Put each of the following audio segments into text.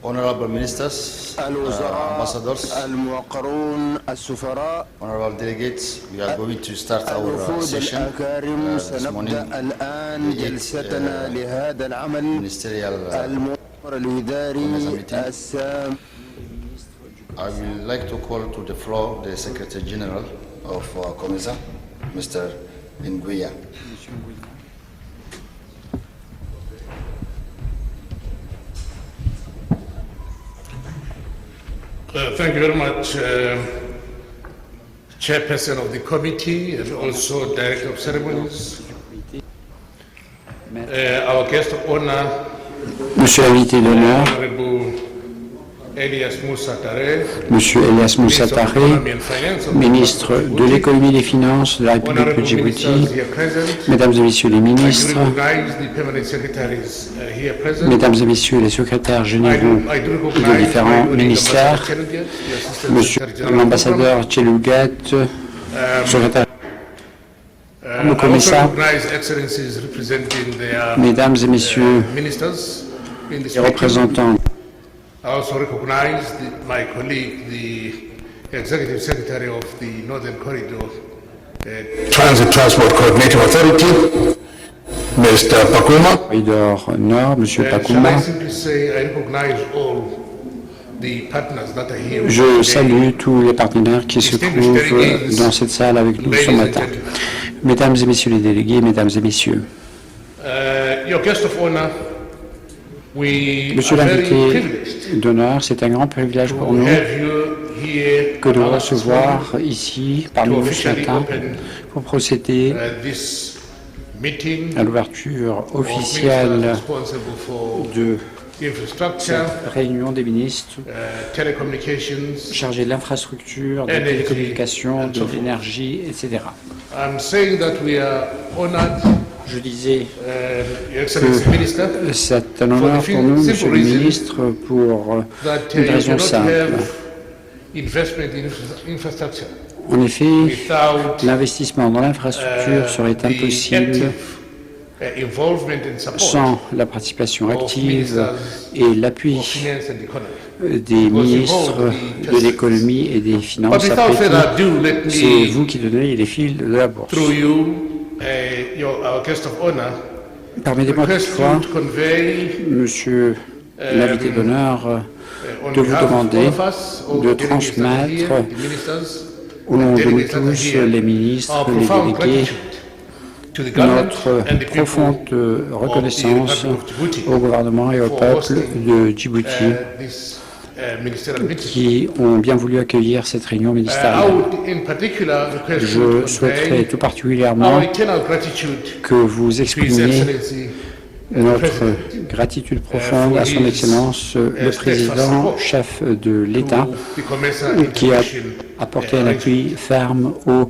Honorable ministers, ambassadors, honorable delegates, we are going to start our session this morning. Ministerial meeting. I would like to call to the floor the Secretary General of COMESA, Mr. Nguya. Thank you very much, Chairperson of the committee and also Director of Ceremonies. Our guest of honor, Monsieur l'invité d'honneur, Honorable Elias Moussa Taré, Monsieur Elias Moussa Taré, ministre de l'économie et des finances de la République de Djibouti, Mesdames et Messieurs les ministres, Mesdames et Messieurs les secrétaires généraux des différents ministères, Monsieur l'ambassadeur Tchelougat, secrétaire au commissaire, Mesdames et Messieurs les représentants. I also recognize my colleague, the Executive Secretary of the Northern Corridor Transit Transport Coordinating Authority, Mr. Pakuma. Corridor Nord, Monsieur Pakuma. Je salue tous les partenaires qui se trouvent dans cette salle avec nous ce matin. Mesdames et Messieurs les délégués, Mesdames et Messieurs. Your guest of honor, Monsieur l'invité d'honneur, c'est un grand privilège pour nous que de vous recevoir ici parmi nous ce matin pour procéder à l'ouverture officielle de cette réunion des ministres chargés de l'infrastructure, de la télécommunication, de l'énergie, etc. Je disais que c'est un honneur pour nous, Monsieur le ministre, pour une raison simple. En effet, l'investissement dans l'infrastructure serait impossible sans la participation active et l'appui des ministres de l'économie et des finances. C'est vous qui donnez les fils de la bourse. Permettez-moi toutefois, Monsieur l'invité d'honneur, de vous demander de transmettre au nom de nous tous, les ministres, les délégués, notre profonde reconnaissance au gouvernement et au peuple de Djibouti qui ont bien voulu accueillir cette réunion ministérielle. Je souhaiterais tout particulièrement que vous exprimiez notre gratitude profonde à son Excellence le Président, chef de l'État, qui a apporté un appui ferme aux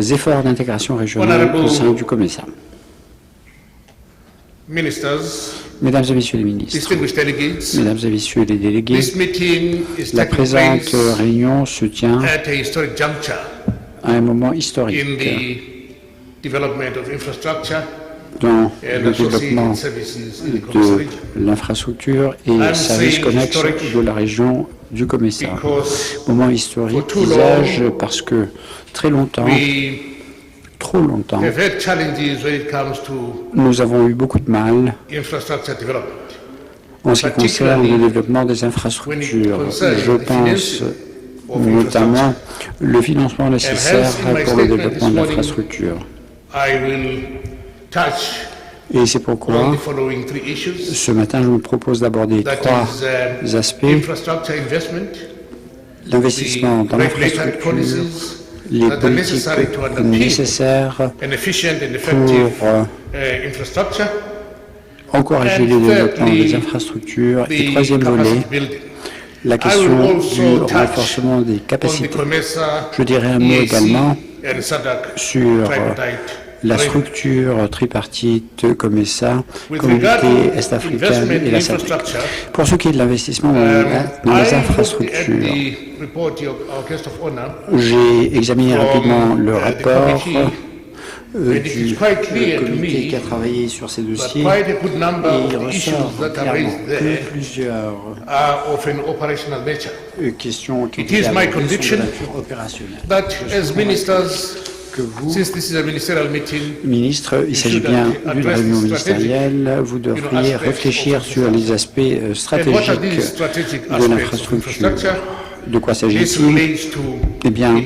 efforts d'intégration régionale au sein du COMESA. Mesdames et Messieurs les ministres, Mesdames et Messieurs les délégués, la présente réunion se tient à un moment historique dans le développement de l'infrastructure et services connexes de la région du COMESA. Moment historique, disais-je, parce que trop longtemps, nous avons eu beaucoup de mal en ce qui concerne le développement des infrastructures. Je pense notamment le financement nécessaire pour le développement de l'infrastructure. Et c'est pourquoi, ce matin, je vous propose d'aborder trois aspects. L'investissement dans l'infrastructure, les politiques nécessaires pour encourager le développement des infrastructures. Et troisième volet, la question du renforcement des capacités. Je dirais un mot également sur la structure tripartite COMESA, Communauté Est-Africaine et la SADC. Pour ce qui est de l'investissement dans les infrastructures, j'ai examiné rapidement le rapport du comité qui a travaillé sur ces dossiers, et il ressort clairement que plusieurs questions qui ont été abordées sont de nature opérationnelle. Que vous, ministre, il s'agit bien d'une réunion ministérielle, vous devriez réfléchir sur les aspects stratégiques de l'infrastructure. De quoi s'agit-il? Eh bien,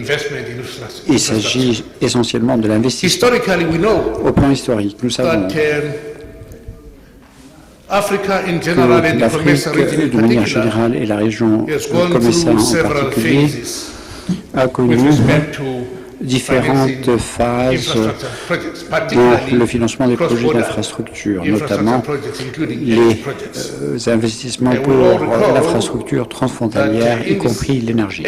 il s'agit essentiellement de l'investissement. Au plan historique, nous savons que l'Afrique, de manière générale, et la région COMESA en particulier, a connu différentes phases dans le financement des projets d'infrastructure, notamment les investissements pour l'infrastructure transfrontalière, y compris l'énergie.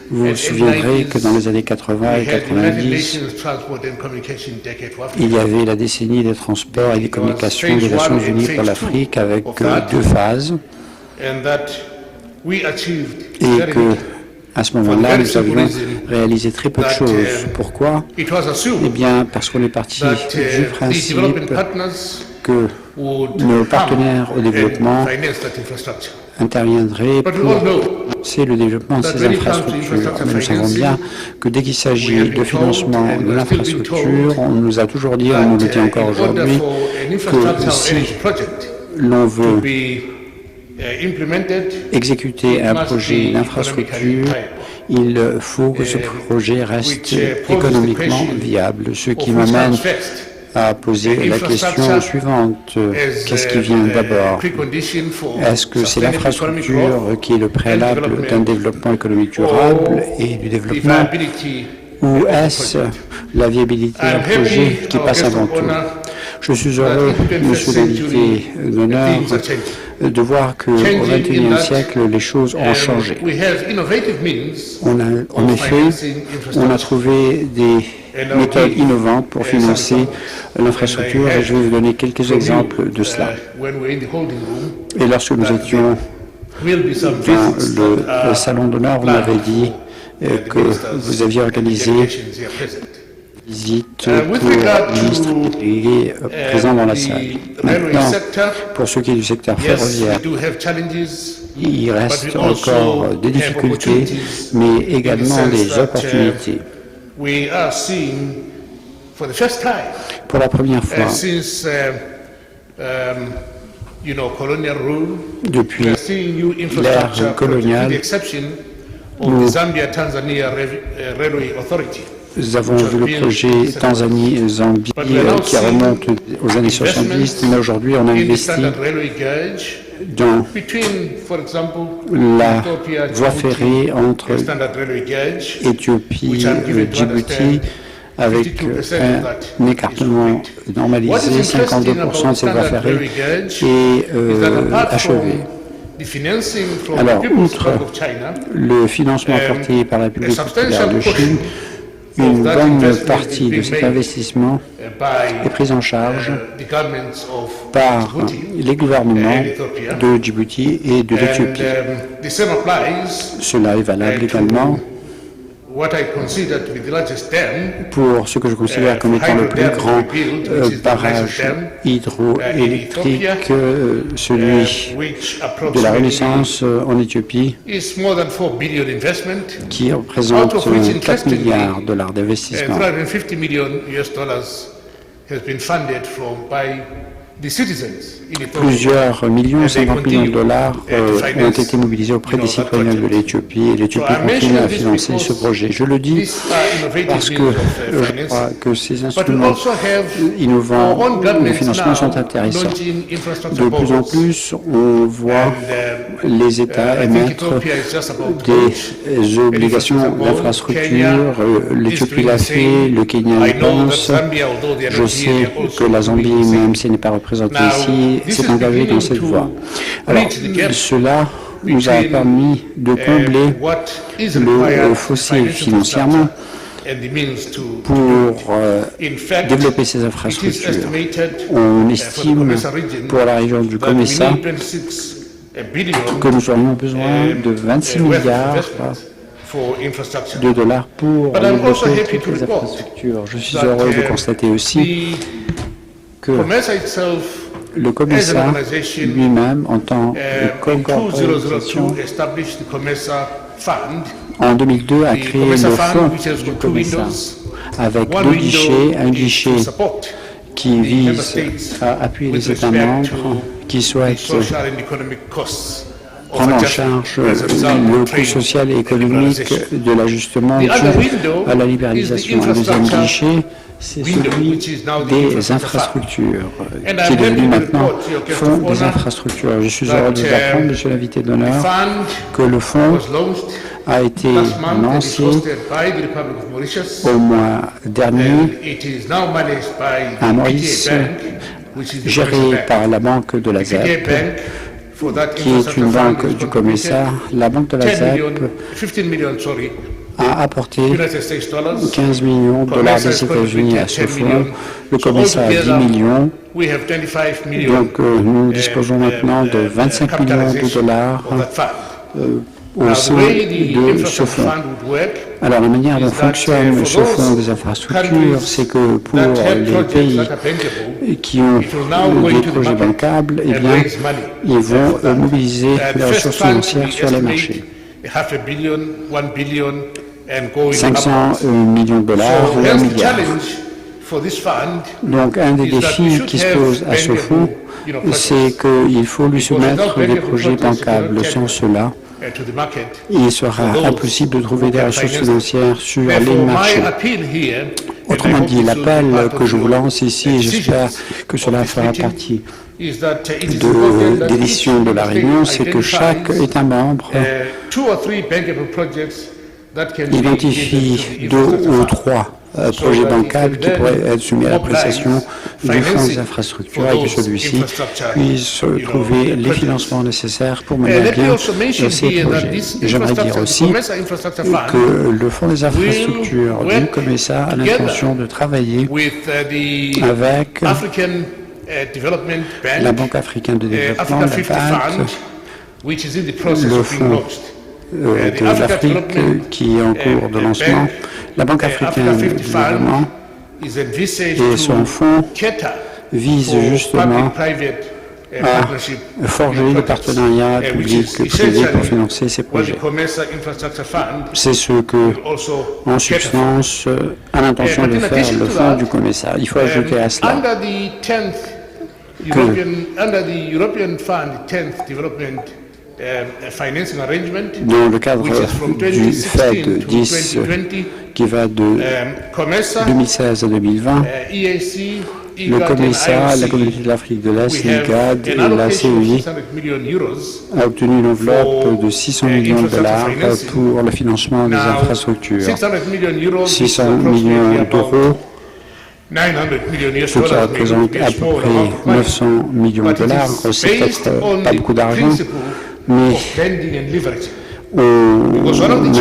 Vous vous souviendrez que dans les années 80 et 90, il y avait la décennie des transports et des communications des Nations Unies pour l'Afrique avec 2 phases, et que à ce moment-là, nous avions réalisé très peu de choses. Pourquoi? Eh bien, parce qu'on est parti du principe que nos partenaires au développement interviendraient pour financer le développement de ces infrastructures. Nous savons bien que dès qu'il s'agit de financement de l'infrastructure, on nous a toujours dit, on nous le dit encore aujourd'hui, que si l'on veut exécuter un projet d'infrastructure, il faut que ce projet reste économiquement viable, ce qui m'amène à poser la question suivante. Qu'est-ce qui vient d'abord? Est-ce que c'est l'infrastructure qui est le préalable d'un développement économique durable et du développement, ou est-ce la viabilité d'un projet qui passe avant tout? Je suis heureux, monsieur l'invité d'honneur, de voir qu'au XXIe siècle, les choses ont changé. En effet, on a trouvé des méthodes innovantes pour financer l'infrastructure, et je vais vous donner quelques exemples de cela. Et lorsque nous étions dans le salon d'honneur, on m'avait dit que vous aviez organisé visite pour le ministre qui est présent dans la salle. Maintenant, pour ce qui est du secteur ferroviaire, il reste encore des difficultés, mais également des opportunités. Pour la première fois, depuis l'ère coloniale, nous avons vu le projet Tanzanie-Zambie qui remonte aux années 70, mais aujourd'hui on a investi dans la voie ferrée entre Éthiopie et Djibouti avec un écartement normalisé, 52% de cette voie ferrée est achevée. Alors, outre le financement apporté par la République populaire de Chine, une bonne partie de cet investissement est prise en charge par les gouvernements de Djibouti et de l'Éthiopie. Cela est valable également pour ce que je considère comme étant le plus grand barrage hydroélectrique, celui de la Renaissance en Éthiopie, qui représente 4 milliards de dollars d'investissement. Plusieurs millions, 50 millions de dollars ont été mobilisés auprès des citoyens de l'Éthiopie, et l'Éthiopie continue à financer ce projet. Je le dis parce que je crois que ces instruments innovants de financement sont intéressants. De plus en plus, on voit les États émettre des obligations d'infrastructure. L'Éthiopie l'a fait, le Kenya y pense. Je sais que la Zambie, même si elle n'est pas représentée ici, s'est engagée dans cette voie. Alors, cela nous a permis de combler le fossé financièrement pour développer ces infrastructures. On estime pour la région du COMESA que nous aurions besoin de 26 milliards de dollars pour développer toutes les infrastructures. Je suis heureux de constater aussi que le COMESA lui-même, en tant que corporation, en 2002 a créé le fonds du COMESA avec deux guichets, un guichet qui vise à appuyer les États membres qui souhaitent prendre en charge le coût social et économique de l'ajustement dû à la libéralisation. Un deuxième guichet, c'est celui des infrastructures, qui est devenu maintenant Fonds des infrastructures. Je suis heureux de vous apprendre, Monsieur l'invité d'honneur, que le fonds a été lancé au mois dernier à Maurice, géré par la Banque de la ZEP, qui est une banque du COMESA. La Banque de la ZEP a apporté 15 millions de dollars des États-Unis à ce fonds. Le COMESA a 10 millions. Donc nous disposons maintenant de 25 millions de dollars au sein de ce fonds. Alors la manière dont fonctionne ce fonds des infrastructures, c'est que pour les pays qui ont des projets bancables, eh bien, ils vont mobiliser les ressources financières sur les marchés. 500 millions de dollars ou 1 milliard. Donc un des défis qui se pose à ce fonds, c'est qu'il faut lui soumettre des projets bancables. Sans cela, il sera impossible de trouver des ressources financières sur les marchés. Autrement dit, l'appel que je vous lance ici, et j'espère que cela fera partie des décisions de la réunion, c'est que chaque État membre identifie 2 ou 3 projets bancables qui pourraient être soumis à l'appréciation du fonds des infrastructures et que celui-ci puisse trouver les financements nécessaires pour mener à bien ces projets. J'aimerais dire aussi que le fonds des infrastructures du COMESA a l'intention de travailler avec la Banque africaine de développement, la BAD, le fonds de l'Afrique qui est en cours de lancement, la Banque africaine de développement et son fonds vise justement à forger des partenariats publics-privés pour financer ces projets. C'est ce que, en substance, a l'intention de faire le fonds du COMESA. Il faut ajouter à cela que dans le cadre du FED 10 qui va de 2016 à 2020, le COMESA, la Communauté de l'Afrique de l'Est, l'IGAD et la CEI a obtenu une enveloppe de 600 millions de dollars pour le financement des infrastructures. 600 millions d'euros, ce qui représente à peu près 900 millions de dollars. C'est peut-être pas beaucoup d'argent, mais on a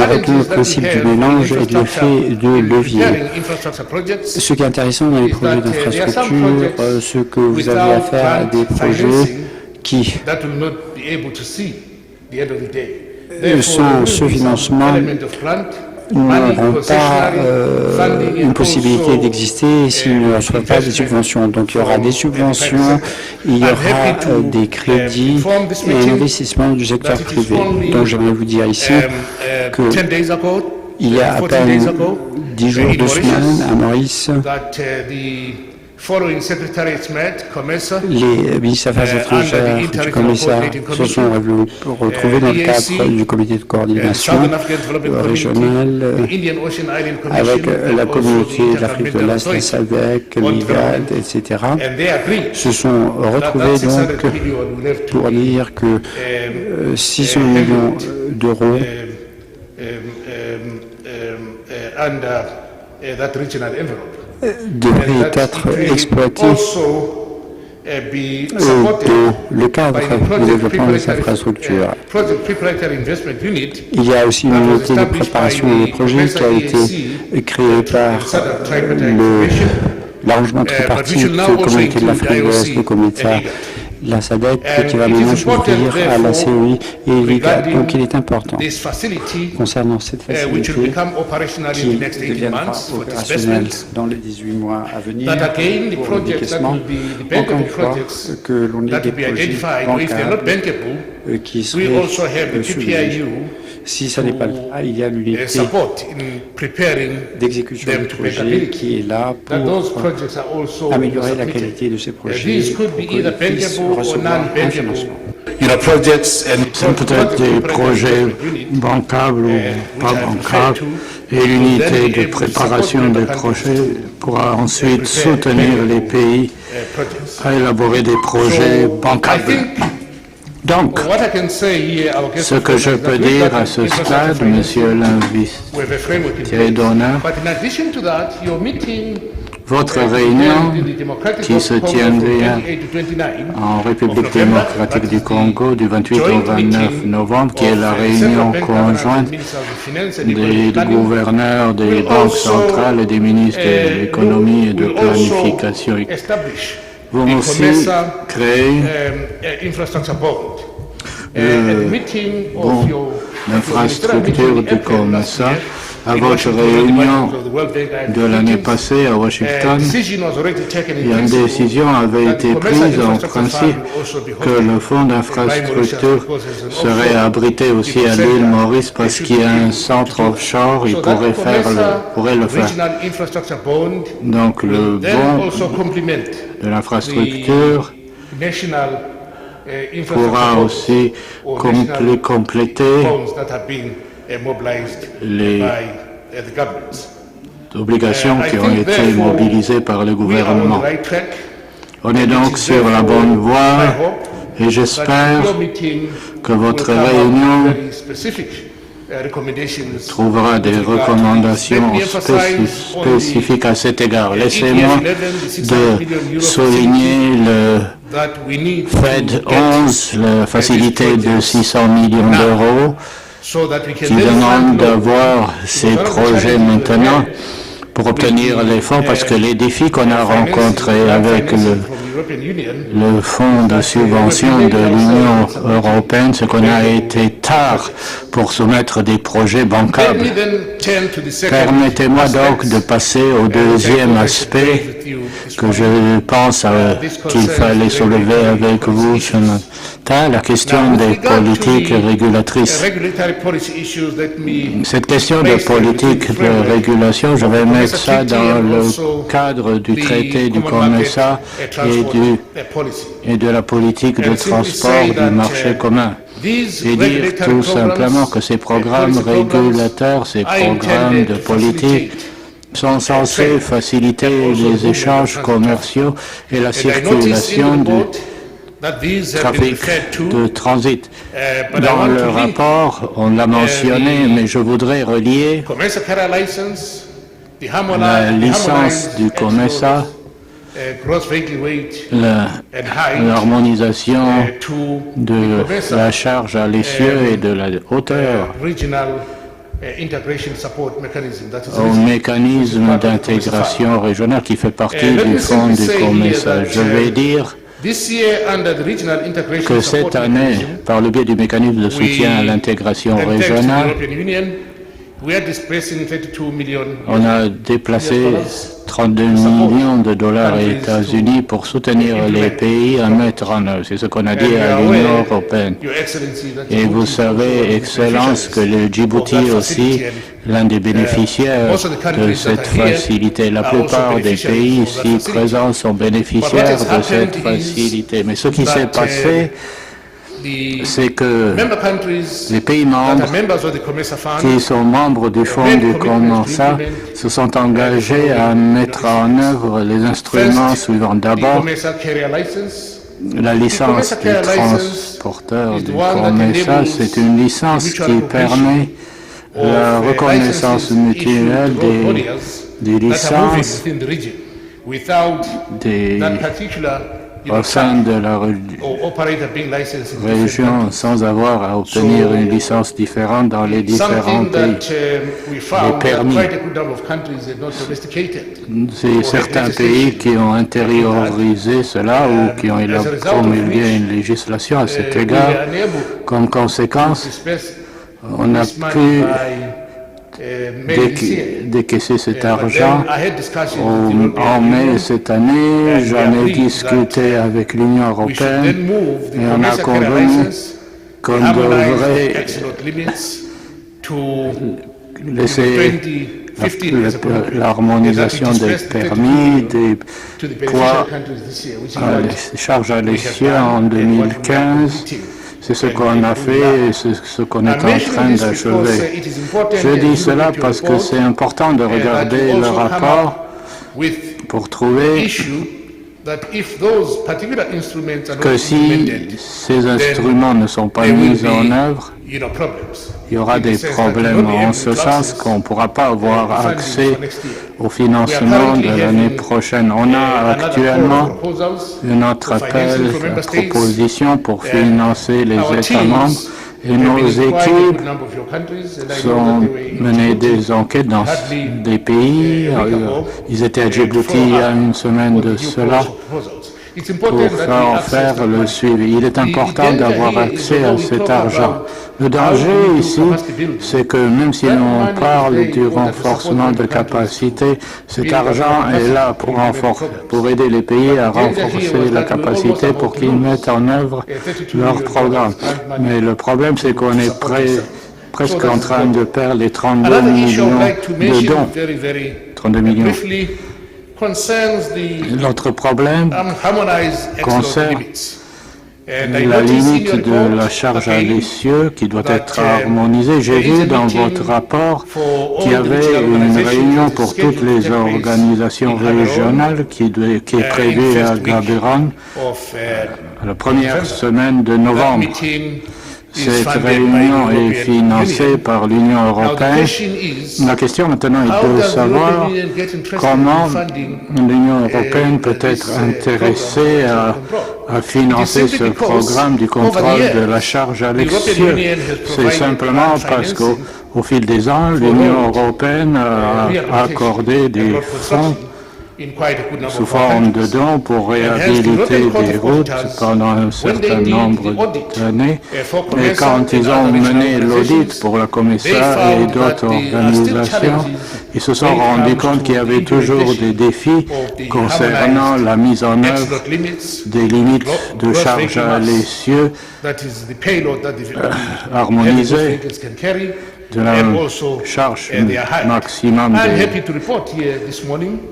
retenu le principe du mélange et de l'effet de levier. Ce qui est intéressant dans les projets d'infrastructure, ce que vous avez à faire à des projets qui, sans ce financement, n'auront pas une possibilité d'exister s'ils ne reçoivent pas des subventions. Donc il y aura des subventions, il y aura des crédits et un investissement du secteur privé. Donc j'aimerais vous dire ici que il y a à peine 10 jours, 2 semaines à Maurice, les ministres des Affaires étrangères du COMESA se sont retrouvés dans le cadre du comité de coordination régional avec la communauté de l'Afrique de l'Est, la SADC, l'IGAD, etc. Se sont retrouvés donc pour dire que 600 millions d'euros devrait être exploité dans le cadre du développement des infrastructures. Il y a aussi une unité de préparation des projets qui a été créée par l'arrangement tripartite Communauté de l'Afrique de l'Est, le COMESA la SADC qui va maintenant s'ouvrir à la CEI. Donc il est important, concernant cette facilité qui deviendra opérationnelle dans les 18 mois à venir pour le décaissement, encore une fois, que l'on ait des projets bancables qui seraient suivis. Si ce n'est pas le cas, il y a l'unité d'exécution du projet qui est là pour améliorer la qualité de ces projets pour qu'ils puissent recevoir un financement. Ce sont peut-être des projets bancables ou pas bancables, et l'unité de préparation des projets pourra ensuite soutenir les pays à élaborer des projets bancables. Donc, ce que je peux dire à ce stade, Monsieur l'invité d'honneur, votre réunion qui se tiendra en République démocratique du Congo du 28 au 29 novembre, qui est la réunion conjointe des gouverneurs des banques centrales et des ministres de l'économie et de planification. Vont aussi créer l'infrastructure du COMESA. À votre réunion de l'année passée à Washington, une décision avait été prise en principe que le fonds d'infrastructure serait abrité aussi à l'île Maurice parce qu'il y a un centre offshore, il pourrait le faire. Donc le bon de l'infrastructure pourra aussi compléter les obligations qui ont été mobilisées par le gouvernement. On est donc sur la bonne voie et j'espère que votre réunion trouvera des recommandations spécifiques à cet égard. Laissez-moi de souligner le FED 11, la facilité de 600 millions d'euros, qui demande d'avoir ces projets maintenant pour obtenir les fonds, parce que les défis qu'on a rencontrés avec le fonds de subvention de l'Union européenne, c'est qu'on a été tard pour soumettre des projets bancables. Permettez-moi donc de passer au deuxième aspect que je pense qu'il fallait soulever avec vous ce matin, la question des politiques régulatrices. Cette question de politique de régulation, je vais mettre ça dans le cadre du traité du COMESA et de la politique de transport du marché commun. Et dire tout simplement que ces programmes régulateurs, ces programmes de politique sont censés faciliter les échanges commerciaux et la circulation du trafic de transit. Dans le rapport, on l'a mentionné, mais je voudrais relier la licence du COMESA, l'harmonisation de la charge à l'essieu et de la hauteur au mécanisme d'intégration régionale qui fait partie du fonds du COMESA. Je vais dire que cette année, par le biais du mécanisme de soutien à l'intégration régionale, on a déplacé 32 millions de dollars aux États-Unis pour soutenir les pays à mettre en œuvre. C'est ce qu'on a dit à l'Union européenne. Et vous savez, Excellence, que le Djibouti aussi, l'un des bénéficiaires de cette facilité. La plupart des pays ici présents sont bénéficiaires de cette facilité. Mais ce qui s'est passé, c'est que les pays membres qui sont membres du fonds du COMESA se sont engagés à mettre en œuvre les instruments suivants. D'abord, la licence des transporteurs du COMESA, c'est une licence qui permet la reconnaissance mutuelle des licences des au sein de la région sans avoir à obtenir une licence différente dans les différents pays. Les permis, c'est certains pays qui ont intériorisé cela ou qui ont promulgué une législation à cet égard. Comme conséquence, on a pu décaisser cet argent. En mai cette année, j'en ai discuté avec l'Union européenne et on a convenu qu'on devrait laisser l'harmonisation des permis, des poids, les charges à l'essieu en 2015. C'est ce qu'on a fait et c'est ce qu'on est en train d'achever. Je dis cela parce que c'est important de regarder le rapport pour trouver que si ces instruments ne sont pas mis en œuvre, il y aura des problèmes en ce sens qu'on ne pourra pas avoir accès au financement de l'année prochaine. On a actuellement un autre proposition pour financer les États membres et nos équipes ont mené des enquêtes dans des pays. Ils étaient à Djibouti il y a une semaine de cela pour faire le suivi. Il est important d'avoir accès à cet argent. Le danger ici, c'est que même si on parle du renforcement de capacité, cet argent est là pour aider les pays à renforcer la capacité pour qu'ils mettent en œuvre leur programme. Mais le problème, c'est qu'on est presque en train de perdre les 32 millions de dons. 32 millions. L'autre problème concerne la limite de la charge à l'essieu qui doit être harmonisée. J'ai vu dans votre rapport qu'il y avait une réunion pour toutes les organisations régionales qui est prévue à Gaborone la première semaine de novembre. Cette réunion est financée par l'Union européenne. La question maintenant est de savoir comment l'Union européenne peut être intéressée à financer ce programme du contrôle de la charge à l'essieu. C'est simplement parce qu'au fil des ans, l'Union européenne a accordé des fonds sous forme de dons pour réhabiliter des routes pendant un certain nombre d'années. Et quand ils ont mené l'audit pour le commissaire et d'autres organisations, ils se sont rendus compte qu'il y avait toujours des défis concernant la mise en œuvre des limites de charge à l'essieu harmonisées, de la charge maximum des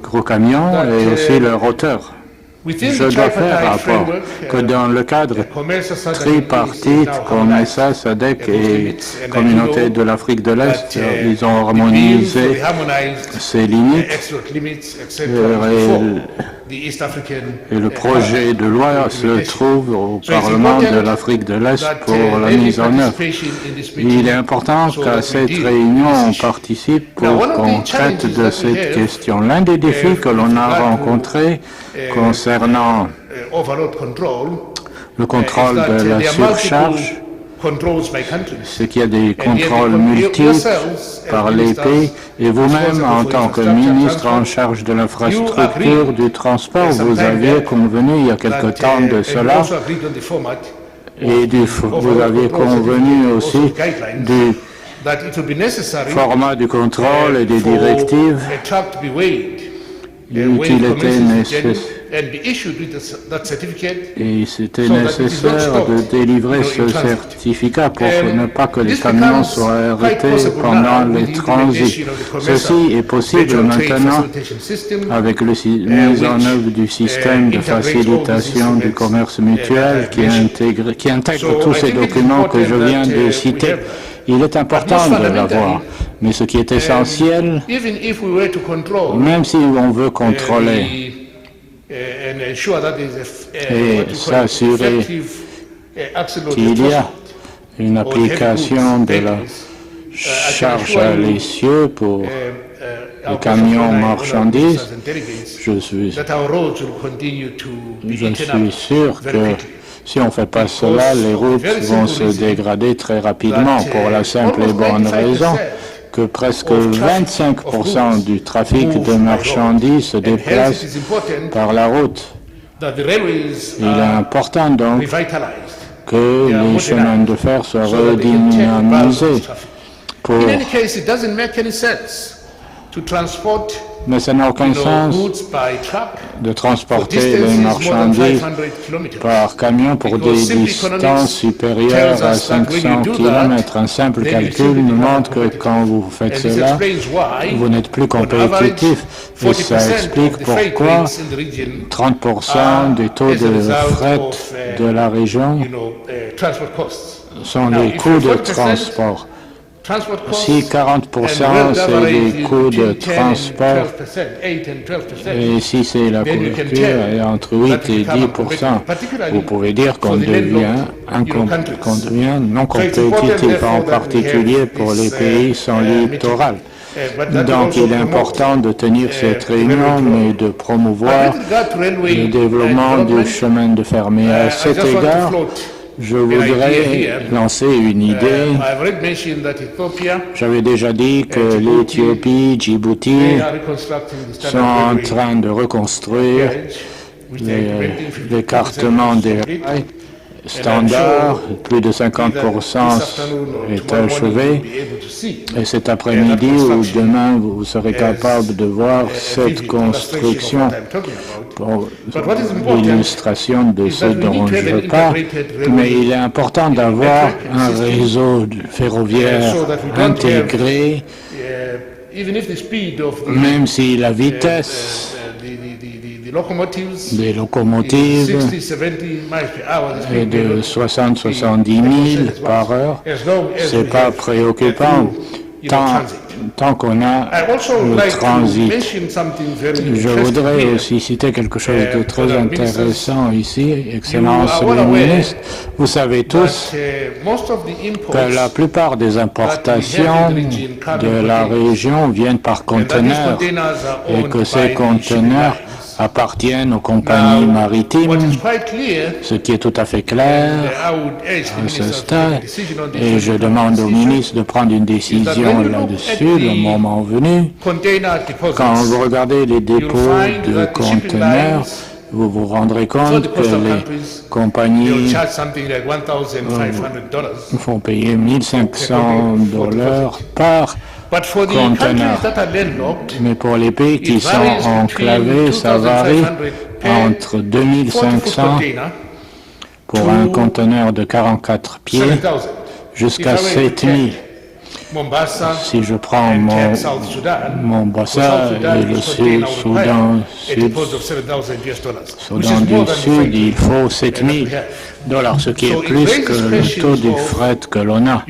gros camions et aussi leur hauteur. Je dois faire rapport que dans le cadre tripartite, COMESA, SADC et Communauté de l'Afrique de l'Est, ils ont harmonisé ces limites et le projet de loi se trouve au Parlement de l'Afrique de l'Est pour la mise en œuvre. Il est important qu'à cette réunion, on participe pour qu'on traite de cette question. L'un des défis que l'on a rencontrés concernant le contrôle de la surcharge, c'est qu'il y a des contrôles multiples par les pays et vous-même, en tant que ministre en charge de l'infrastructure du transport, vous aviez convenu il y a quelque temps de cela et vous aviez convenu aussi du format du contrôle et des directives qu'il était nécessaire. Et c'était nécessaire de délivrer ce certificat pour ne pas que les camions soient arrêtés pendant les transits. Ceci est possible maintenant avec la mise en œuvre du système de facilitation du commerce mutuel qui intègre tous ces documents que je viens de citer. Il est important de l'avoir, mais ce qui est essentiel, même si on veut contrôler et s'assurer qu'il y a une application de la charge à l'essieu pour les camions marchandises. Je suis sûr que si on ne fait pas cela, les routes vont se dégrader très rapidement pour la simple et bonne raison que presque 25% du trafic de marchandises se déplace par la route. Il est important donc que les chemins de fer soient redynamisés pour... Mais ça n'a aucun sens de transporter les marchandises par camion pour des distances supérieures à 500 km. Un simple calcul nous montre que quand vous faites cela, vous n'êtes plus compétitif. Et ça explique pourquoi 30% des taux de fret de la région sont les coûts de transport. Si 40% c'est les coûts de transport, et si c'est la couverture entre 8 et 10%, vous pouvez dire qu'on devient non compétitif, en particulier pour les pays sans littoral. Donc il est important de tenir cette réunion, mais de promouvoir le développement du chemin de fer. Mais à cet égard, je voudrais lancer une idée. J'avais déjà dit que l'Éthiopie, Djibouti sont en train de reconstruire l'écartement des rails standards. Plus de 50% est achevé. Et cet après-midi ou demain, vous serez capable de voir cette construction pour l'illustration de ce dont je parle. Mais il est important d'avoir un réseau ferroviaire intégré, même si la vitesse des locomotives est de 60-70 000 par heure, ce n'est pas préoccupant tant qu'on a le transit. Je voudrais aussi citer quelque chose de très intéressant ici, Excellence le ministre. Vous savez tous que la plupart des importations de la région viennent par conteneurs et que ces conteneurs appartiennent aux compagnies maritimes, ce qui est tout à fait clair à ce stade. Et je demande au ministre de prendre une décision là-dessus, le moment venu. Quand vous regardez les dépôts de conteneurs, vous vous rendrez compte que les compagnies font payer $1 500 par conteneur. Mais pour les pays qui sont enclavés, ça varie entre 2500 pour un conteneur de 44 pieds jusqu'à 7000. Si je prends Mombasa et le Soudan du Sud, il faut $7 000, ce qui est plus que le taux du fret que l'on a.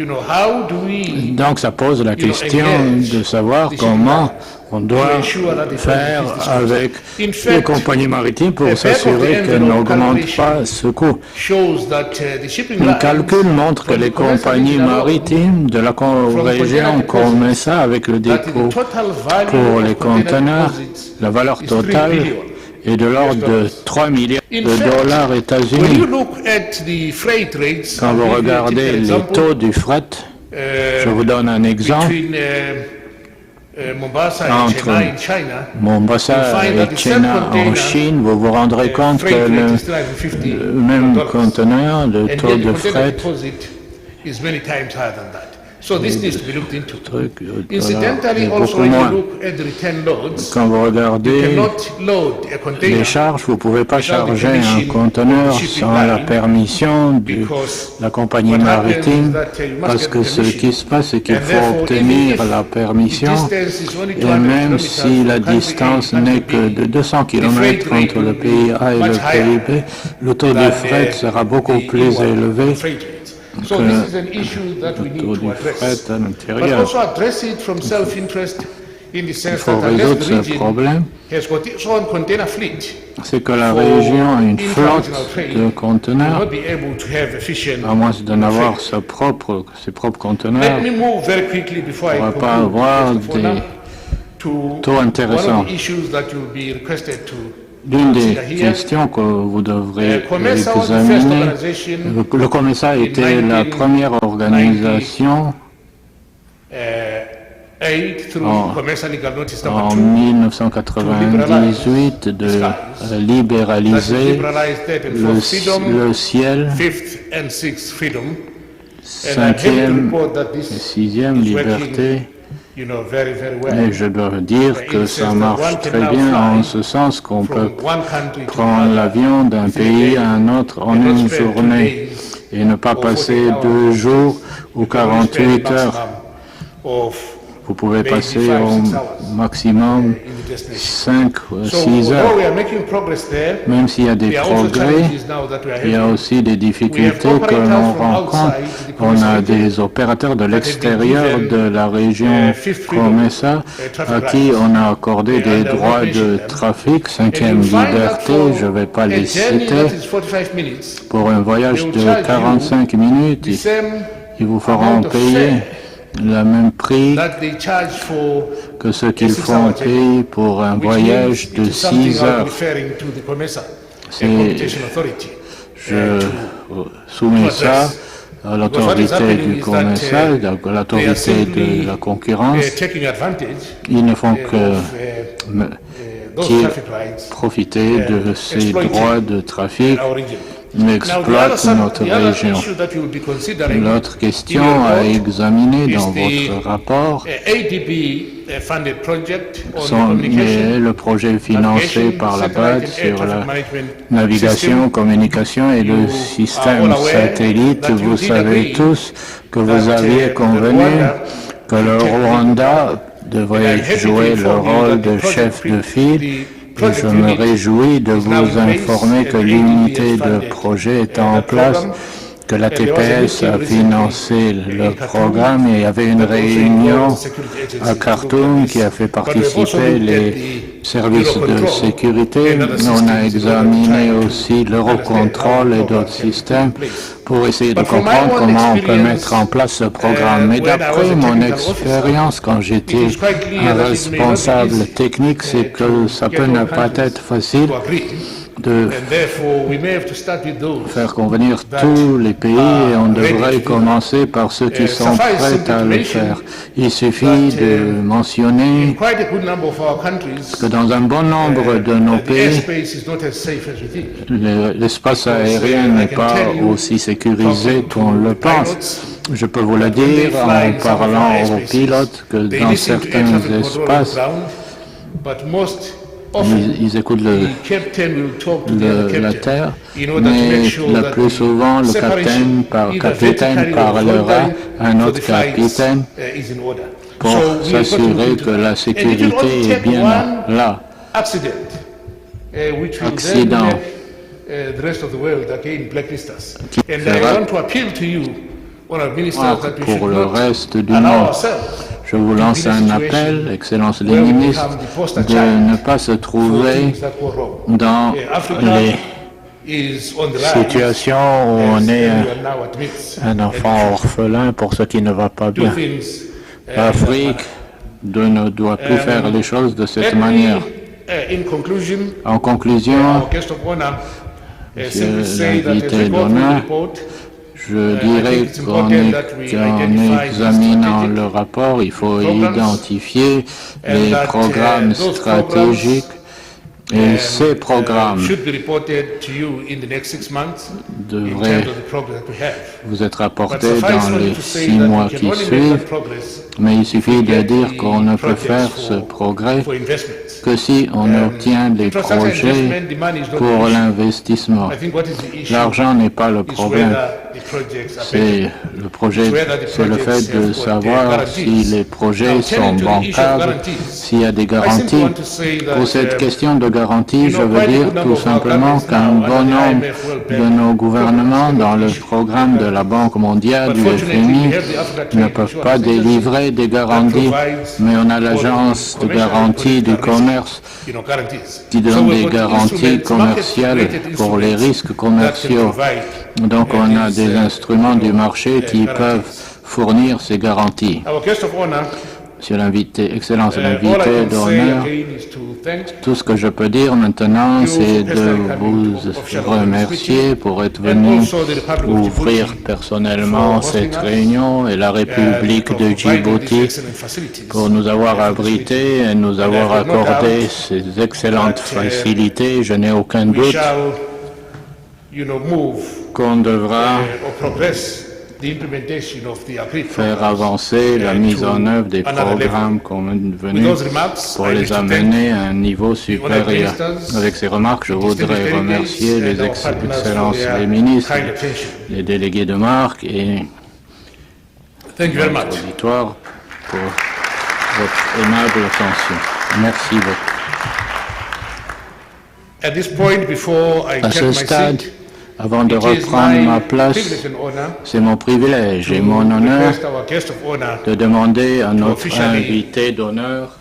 Donc ça pose la question de savoir comment on doit faire avec les compagnies maritimes pour s'assurer qu'elles n'augmentent pas ce coût. Le calcul montre que les compagnies maritimes de la région comme ça, avec le dépôt pour les conteneurs, la valeur totale est de l'ordre de $3 milliards États-Unis. Quand vous regardez les taux du fret, je vous donne un exemple. Entre Mombasa et China en Chine, vous vous rendrez compte que le même conteneur, le taux de fret beaucoup moins. Quand vous regardez les charges, vous ne pouvez pas charger un conteneur sans la permission de la compagnie maritime, parce que ce qui se passe, c'est qu'il faut obtenir la permission, et même si la distance n'est que de 200 km entre le pays A et le pays B, le taux de fret sera beaucoup plus élevé que le taux du fret à l'intérieur. in the sense faut that unless résoudre the ce region problème, has got its own container fleet, c'est que la région a une flotte de will conteneurs, not be able to have efficient à moins d'en avoir trade. ses propres conteneurs, Let me move very quickly before I on ne va conclude. pas avoir First of all, des to taux one intéressants. of the issues that you'll be requested to L'une des consider here. questions que vous devrez COMESA was the first examiner, organization le COMESA était la première organisation 8 through en- COMESA Legal Notice Number en 2 1998 de that libéraliser liberalized third and fourth freedom, le ciel, fifth and sixth freedom. And I'm happy to cinquième report that et this sixième is liberté. working, very, very well. Et je dois dire que ça marche très bien en ce sens qu'on peut From one country to prendre another l'avion d'un pays à un autre en une journée et ne pas passer 2 jours ou 48 heures. of Vous pouvez maybe passer 5, au 6 hours maximum in the destination. 5 ou So 6 although heures. we are making progress there, Même s'il y a des there are also progrès, challenges now that we are il y a having. aussi des difficultés que l'on rencontre. On a des opérateurs de l'extérieur de la région COMESA à qui on a accordé des droits de trafic, cinquième liberté, je ne vais pas les citer. Pour un voyage de 45 minutes, The same ils vous feront amount of payer fare le même prix that they charge for que ce qu'ils font payer pour un voyage de 6 heures. C'est Je soumets ça à l'autorité du COMESA, à l'autorité de la concurrence. Ils ne font profiter de ces droits de trafic, mais exploitent notre région. L'autre question à examiner dans votre rapport est le projet financé par la BAD sur la navigation, communication et le système satellite. Vous savez tous que vous aviez convenu que le Rwanda devrait jouer le rôle de chef de file. Et je me réjouis de vous informer que l'unité de projet est en place, que la TPS a financé le programme et il y avait une réunion à Khartoum qui a fait participer les services de sécurité. On a examiné aussi l'Eurocontrol et d'autres systèmes pour essayer de comprendre comment on peut mettre en place ce programme. Mais d'après mon expérience, quand j'étais un responsable technique, c'est que ça peut ne pas être facile de faire convenir tous les pays et on devrait commencer par ceux qui sont prêts à le faire. Il suffit de mentionner que dans un bon nombre de nos pays, l'espace aérien n'est pas aussi sécurisé qu'on le pense. Je peux vous le dire en parlant aux pilotes que dans certains espaces, ils écoutent la terre, mais le plus souvent, le capitaine parlera à un autre capitaine pour s'assurer que la sécurité est bien là. Accident qui fera pour le reste du monde. Je vous lance un appel, Excellence les ministres, de ne pas se trouver dans les situations où on est un enfant orphelin pour ce qui ne va pas bien. L'Afrique ne doit plus faire les choses de cette manière. En conclusion, l'invité d'honneur, je dirais qu'en examinant le rapport, il faut identifier les programmes stratégiques et ces programmes devraient vous être rapportés dans les 6 mois qui suivent, mais il suffit de dire qu'on ne peut faire ce progrès que si on obtient des projets pour l'investissement. L'argent n'est pas le problème. C'est le projet, c'est le fait de savoir si les projets sont bancables, s'il y a des garanties. Pour cette question de garantie, je veux dire tout simplement qu'un bon nombre de nos gouvernements, dans le programme de la Banque mondiale, du FMI, ne peuvent pas délivrer des garanties, mais on a l'agence de garantie du commerce qui donne des garanties commerciales pour les risques commerciaux. Donc on a des instruments du marché qui peuvent fournir ces garanties. Monsieur l'invité, Excellence l'invité d'honneur, tout ce que je peux dire maintenant, c'est de vous remercier pour être venu ouvrir personnellement cette réunion et la République de Djibouti pour nous avoir abrités et nous avoir accordé ces excellentes facilités. Je n'ai aucun doute qu'on devra faire avancer la mise en œuvre des programmes convenus pour les amener à un niveau supérieur. Avec ces remarques, je voudrais remercier les excellences des ministres, les délégués de marque et notre auditoire pour votre aimable attention. Merci beaucoup. À ce stade, avant de reprendre ma place, c'est mon privilège et mon honneur de demander à notre invité d'honneur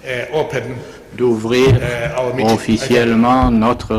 d'ouvrir officiellement notre